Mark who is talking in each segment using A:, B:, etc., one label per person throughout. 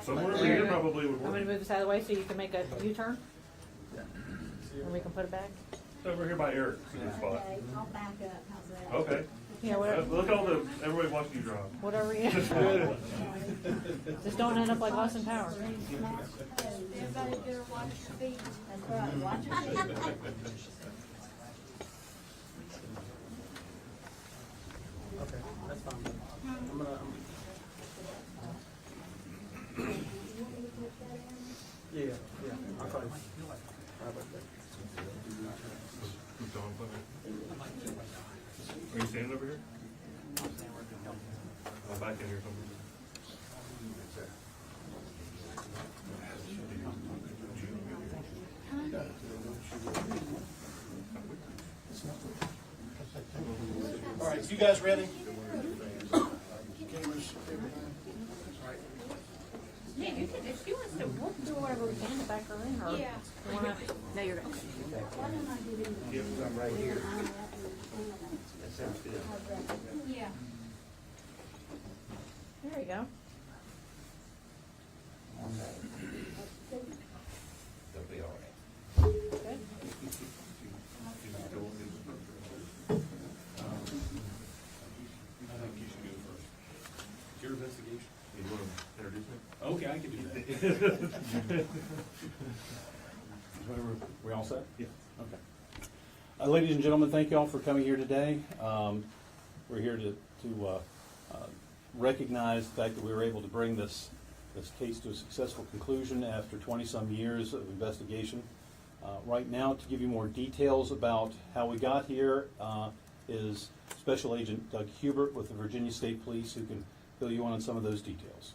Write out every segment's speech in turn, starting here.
A: Somewhere over here probably would
B: I'm going
A: work.
B: to move this out of the way so you can make a U-turn. And we can put it back.
A: Over here by Eric, is a good spot.
C: Okay, I'll back up, how's that?
A: Okay.
B: Yeah, whatever.
A: Look at everybody watching you drive.
B: Whatever you Just don't end up like Austin Powers.
C: Everybody better watch your feet. That's right, watch your feet.
D: Okay, that's fine. I'm gonna, yeah, I'll call you. How about that?
A: Are you standing over here? Back in here somewhere.
E: All right, you guys ready? Cameras, everything.
B: Yeah, you can, if she wants to, we'll do whatever we can to back her in, or
C: Yeah.
B: you wanna, no, you're good.
D: I'm right here.
C: Yeah.
B: There you go.
F: They'll be all right.
B: Good.
E: I think you should go first. Your investigation?
A: You want to introduce me?
E: Okay, I can do that. We all set?
A: Yeah.
E: Okay. Ladies and gentlemen, thank you all for coming here today. We're here to recognize the fact that we were able to bring this case to a successful conclusion after 20-some years of investigation. Right now, to give you more details about how we got here, is Special Agent Doug Hubert with the Virginia State Police, who can fill you in on some of those details.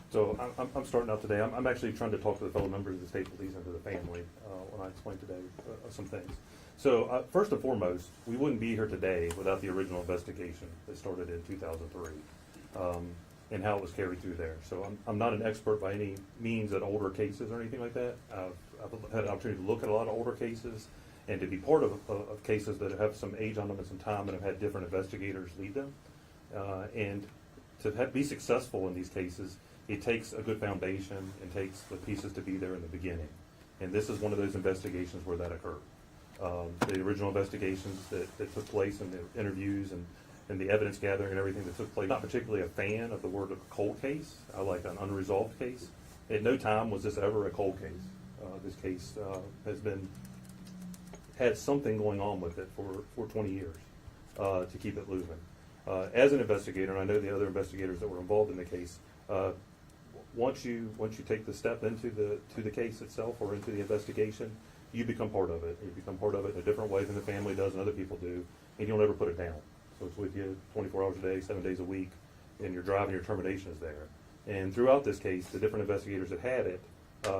A: So I'm starting out today. I'm actually trying to talk to the fellow members of the state police and to the family when I explain today some things. So first and foremost, we wouldn't be here today without the original investigation that started in 2003 and how it was carried through there. So I'm not an expert by any means at older cases or anything like that. I've had an opportunity to look at a lot of older cases and to be part of cases that have some age on them and some time and have had different investigators lead them. And to be successful in these cases, it takes a good foundation and takes the pieces to be there in the beginning. And this is one of those investigations where that occurred. The original investigations that took place and the interviews and the evidence gathering and everything that took place, not particularly a fan of the word cold case. I like an unresolved case. At no time was this ever a cold case. This case has had something going on with it for 20 years to keep it moving. As an investigator, and I know the other investigators that were involved in the case, once you take the step into the case itself or into the investigation, you become part of it. You become part of it in a different way than the family does and other people do, and you'll never put it down. So it's with you 24 hours a day, 7 days a week, and your drive and your determination is there. And throughout this case, the different investigators that had it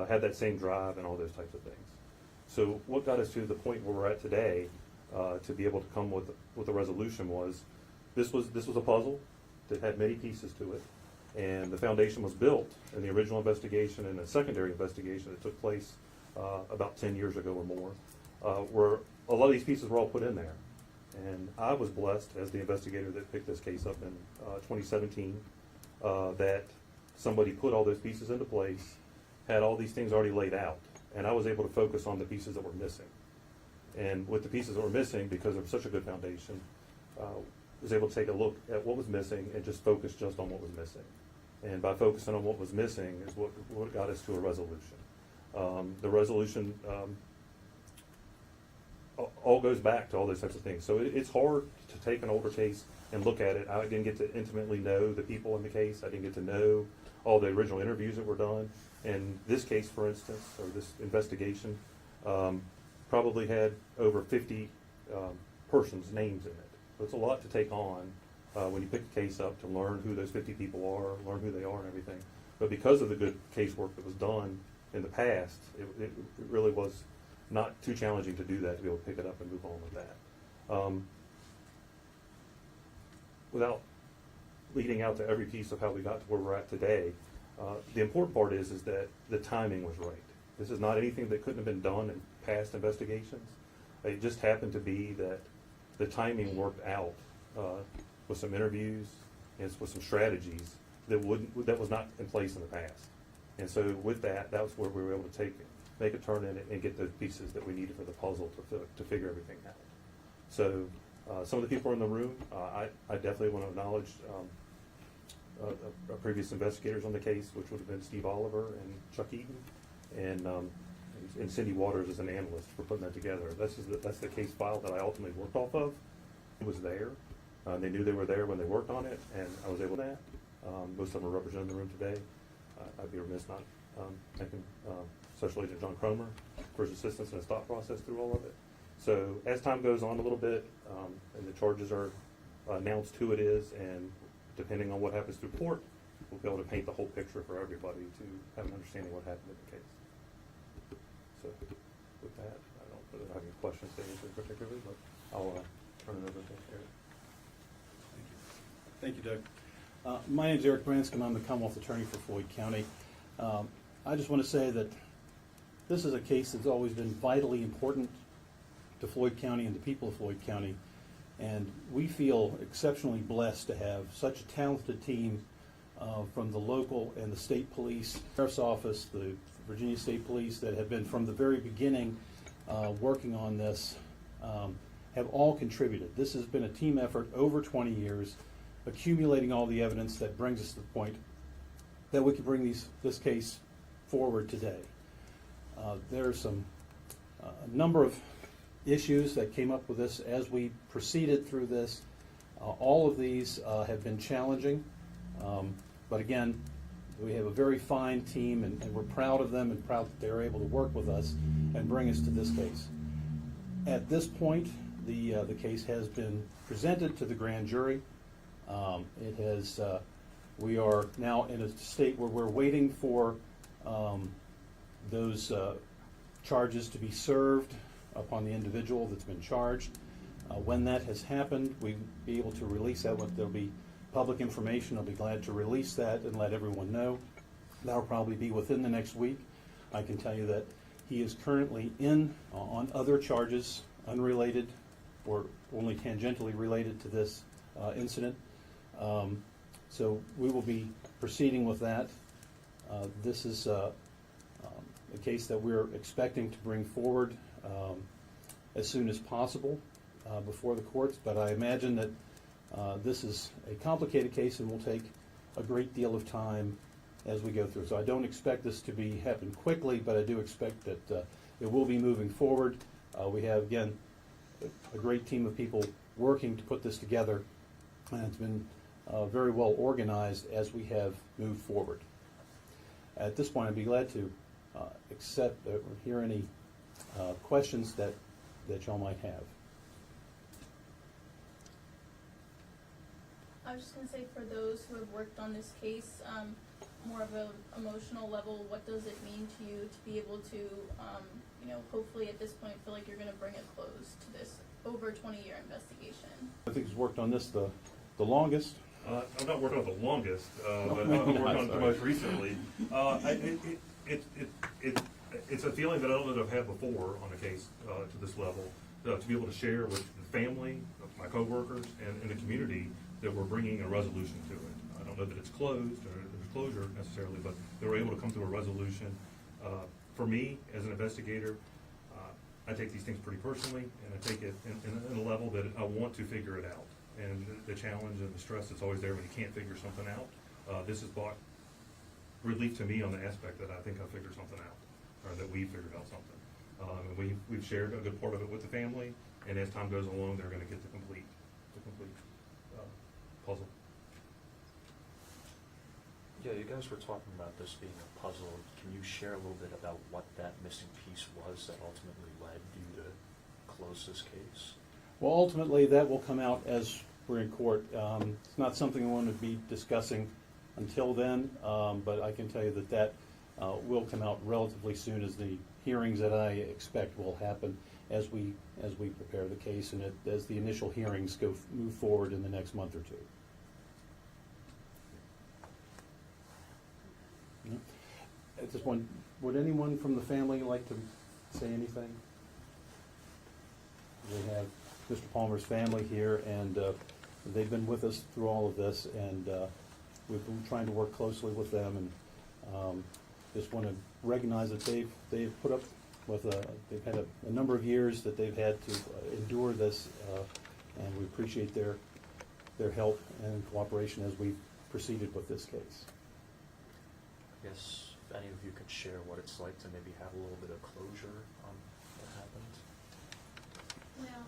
A: had that same drive and all those types of things. So what got us to the point where we're at today to be able to come with a resolution was this was a puzzle that had many pieces to it. And the foundation was built in the original investigation and a secondary investigation that took place about 10 years ago or more, where a lot of these pieces were all put in there. And I was blessed as the investigator that picked this case up in 2017 that somebody put all those pieces into place, had all these things already laid out, and I was able to focus on the pieces that were missing. And with the pieces that were missing, because of such a good foundation, was able to take a look at what was missing and just focus just on what was missing. And by focusing on what was missing is what got us to a resolution. The resolution all goes back to all those types of things. So it's hard to take an older case and look at it. I didn't get to intimately know the people in the case. I didn't get to know all the original interviews that were done. And this case, for instance, or this investigation, probably had over 50 persons' names in it. So it's a lot to take on when you pick a case up to learn who those 50 people are, learn who they are and everything. But because of the good casework that was done in the past, it really was not too challenging to do that, to be able to pick it up and move on with that. Without leading out to every piece of how we got to where we're at today, the important part is that the timing was right. This is not anything that couldn't have been done in past investigations. It just happened to be that the timing worked out with some interviews and it's with some strategies that was not in place in the past. And so with that, that was where we were able to make a turn in it and get those pieces that we needed for the puzzle to figure everything out. So some of the people in the room, I definitely want to acknowledge previous investigators on the case, which would have been Steve Oliver and Chuck Eaton, and Cindy Waters as an analyst for putting that together. That's the case file that I ultimately worked off of. It was there. They knew they were there when they worked on it, and I was able to do that. Most of them are represented in the room today. I'd be remiss not thanking Special Agent John Cromer for his assistance in his thought process through all of it. So as time goes on a little bit, and the charges are announced who it is, and depending on what happens through court, we'll be able to paint the whole picture for everybody to have an understanding of what happened in the case. So with that, I don't really have any questions to answer particularly, but I'll turn it over to Eric.
E: Thank you, Doug. My name is Eric Branscombe. I'm the Commonwealth Attorney for Floyd County. I just want to say that this is a case that's always been vitally important to Floyd County and the people of Floyd County, and we feel exceptionally blessed to have such a talented team from the local and the state police, sheriff's office, the Virginia State Police that have been from the very beginning working on this, have all contributed. This has been a team effort over 20 years, accumulating all the evidence that brings us to the point that we can bring this case forward today. There are a number of issues that came up with this as we proceeded through this. All of these have been challenging, but again, we have a very fine team, and we're proud of them and proud that they're able to work with us and bring us to this case. At this point, the case has been presented to the grand jury. We are now in a state where we're waiting for those charges to be served upon the individual that's been charged. When that has happened, we'll be able to release that. There'll be public information. I'll be glad to release that and let everyone know. That'll probably be within the next week. I can tell you that he is currently in on other charges unrelated or only tangentially related to this incident. So we will be proceeding with that. This is a case that we're expecting to bring forward as soon as possible before the courts, but I imagine that this is a complicated case and will take a great deal of time as we go through. So I don't expect this to happen quickly, but I do expect that it will be moving forward. We have, again, a great team of people working to put this together, and it's been very well organized as we have moved forward. At this point, I'd be glad to accept or hear any questions that y'all might have.
G: I was just going to say, for those who have worked on this case, more of an emotional level, what does it mean to you to be able to, hopefully at this point feel like you're going to bring a close to this over 20-year investigation? I
E: think he's worked on this the longest.
A: I'm not working on the longest, but I'm working on it the most recently. It's a feeling that I don't know that I've had before on a case to this level, to be able to share with the family, my coworkers, and the community that we're bringing a resolution to it. I don't know that it's closed or there's closure necessarily, but they were able to come to a resolution. For me, as an investigator, I take these things pretty personally, and I take it in a level that I want to figure it out. And the challenge and the stress that's always there when you can't figure something out, this has brought relief to me on the aspect that I think I figured something out, or that we figured out something. And we've shared a good part of it with the family, and as time goes along, they're going to get the complete puzzle.
H: Yeah, you guys were talking about this being a puzzle. Can you share a little bit about what that missing piece was that ultimately led you to close this case?
E: Well, ultimately, that will come out as we're in court. It's not something I want to be discussing until then, but I can tell you that will come out relatively soon, as the hearings that I expect will happen as we prepare the case and as the initial hearings move forward in the next month or two. At this point, would anyone from the family like to say anything? We have Mr. Palmer's family here, and They've been with us through all of this, and we've been trying to work closely with them, and just want to recognize that they've put up with they've had a number of years that they've had to endure this, and we appreciate their help and cooperation as we proceeded with this case.
H: I guess if any of you could share what it's like to maybe have a little bit of closure on what happened.
C: Well,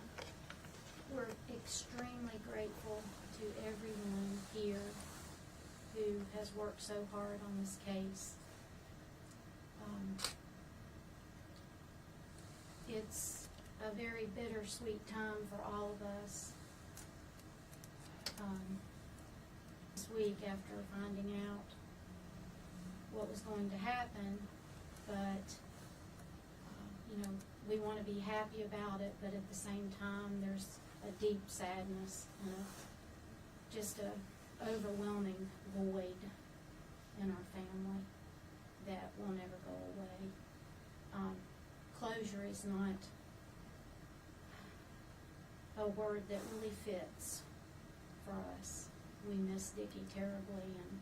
C: we're extremely grateful to everyone here who has worked so hard on this case. It's a very bittersweet time for all of us. This week after finding out what was going to happen, but we want to be happy about it, but at the same time there's a deep sadness and just a overwhelming void in our family that will never go away. Closure is not a word that really fits for us. We miss Dickie terribly and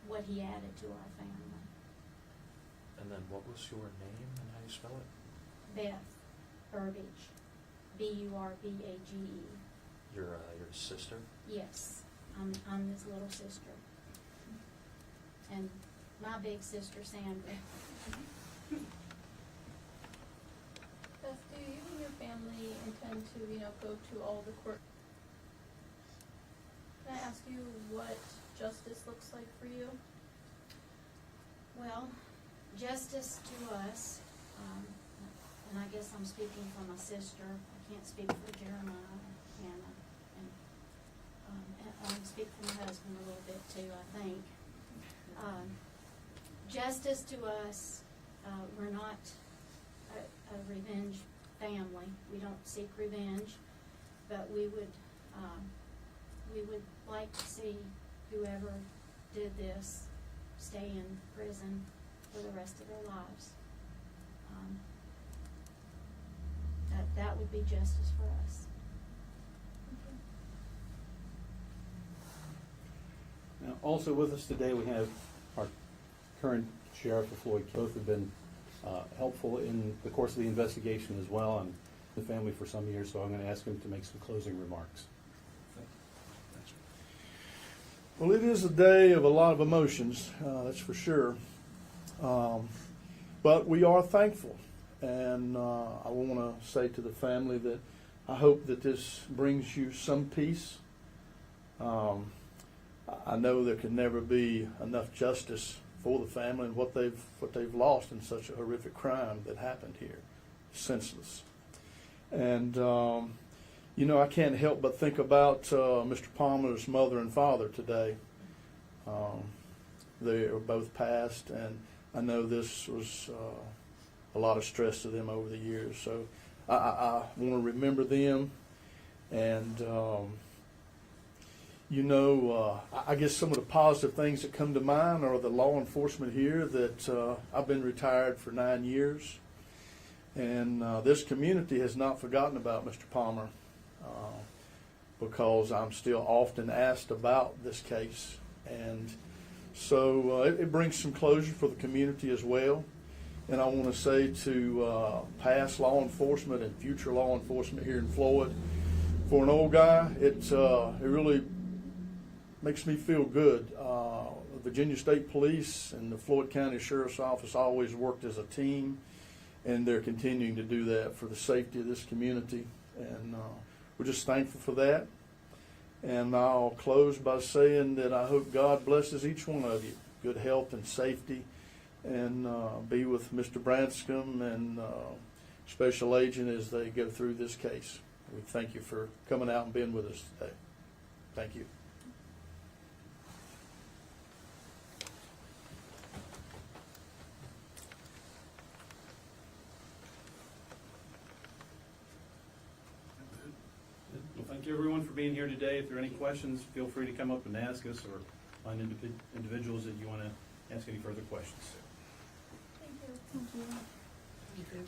C: what he added to our family.
H: And then what was your name and how you spell it?
C: Beth Burbage, B-U-R-B-A-G-E.
H: Your sister?
C: Yes, I'm his little sister. And my big sister, Sandra.
G: Beth, do you and your family intend to, go to all the court? Can I ask you what justice looks like for you?
C: Well, justice to us, and I guess I'm speaking for my sister. I can't speak for Jeremiah, Hannah, and I can speak for my husband a little bit too, I think. Justice to us, we're not a revenge family. We don't seek revenge, but we would like to see whoever did this stay in prison for the rest of their lives. That would be justice for us.
E: Now, also with us today, we have our current sheriff of Floyd. Both have been helpful in the course of the investigation as well, and the family for some years, so I'm going to ask him to make some closing remarks.
D: Well, it is a day of a lot of emotions, that's for sure. But we are thankful, and I want to say to the family that I hope that this brings you some peace. I know there can never be enough justice for the family and what they've lost in such a horrific crime that happened here, senseless. And I can't help but think about Mr. Palmer's mother and father today. They are both passed, and I know this was a lot of stress to them over the years. So I want to remember them, and I guess some of the positive things that come to mind are the law enforcement here that I've been retired for 9 years. And this community has not forgotten about Mr. Palmer because I'm still often asked about this case. And so it brings some closure for the community as well. And I want to say to past law enforcement and future law enforcement here in Floyd, for an old guy, it really makes me feel good. Virginia State Police and the Floyd County Sheriff's Office always worked as a team, and they're continuing to do that for the safety of this community. And we're just thankful for that. And I'll close by saying that I hope God blesses each one of you. Good health and safety, and be with Mr. Branscombe and Special Agent as they go through this case. We thank you for coming out and being with us today. Thank you.
E: Well, thank you everyone for being here today. If there are any questions, feel free to come up and ask us, or find individuals that you want to ask any further questions.
G: Thank you.
B: You too.